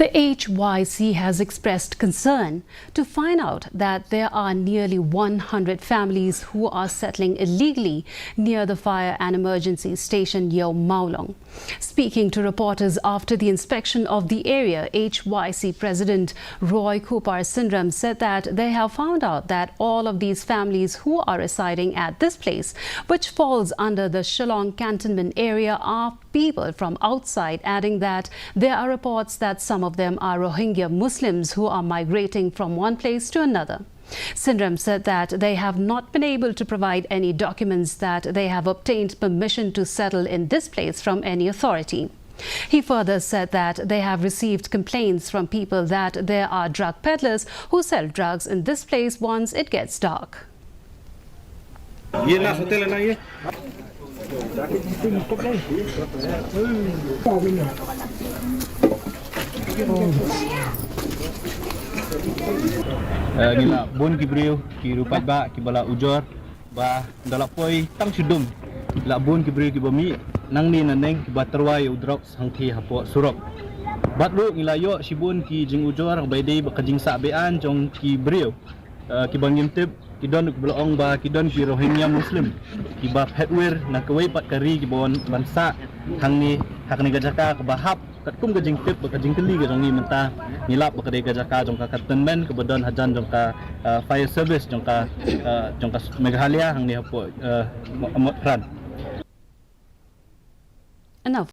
The HYC has expressed concern to find out that there are nearly 100 families who are settling illegally near the fire and emergency station near Mawlong. Speaking to reporters after the inspection of the area, HYC President Roy Kupar Sindram said that they have found out that all of these families who are residing at this place, which falls under the Shillong cantonment area, are people from outside, adding that there are reports that some of them are Rohingya Muslims who are migrating from one place to another. Sindram said that they have not been able to provide any documents that they have obtained permission to settle in this place from any authority. He further said that they have received complaints from people that there are drug peddlers who sell drugs in this place once it gets dark. Nila bon kibriu ki rupat ba ki bala ujor ba dalapoi tang sudum la bon kibriu ki bami nang ni naneng ki baterwai udrok sangthi hapo surok batlu nila yo sibun ki jing ujor bai dei ba kajing sa bean jong ki briu ki bangim tip ki don belong ba ki don ki Rohingya Muslim ki ba headwear na kawai pat kari ki bon bansa hang ni hak ni gajaka ka bahap kat kum gajing tip ba kajing keli ga jong ni menta nilap ba kadai gajaka jong ka cantonment ke badon hajan jong ka fire service jong ka Meghalaya hang ni hapo ran. Enough.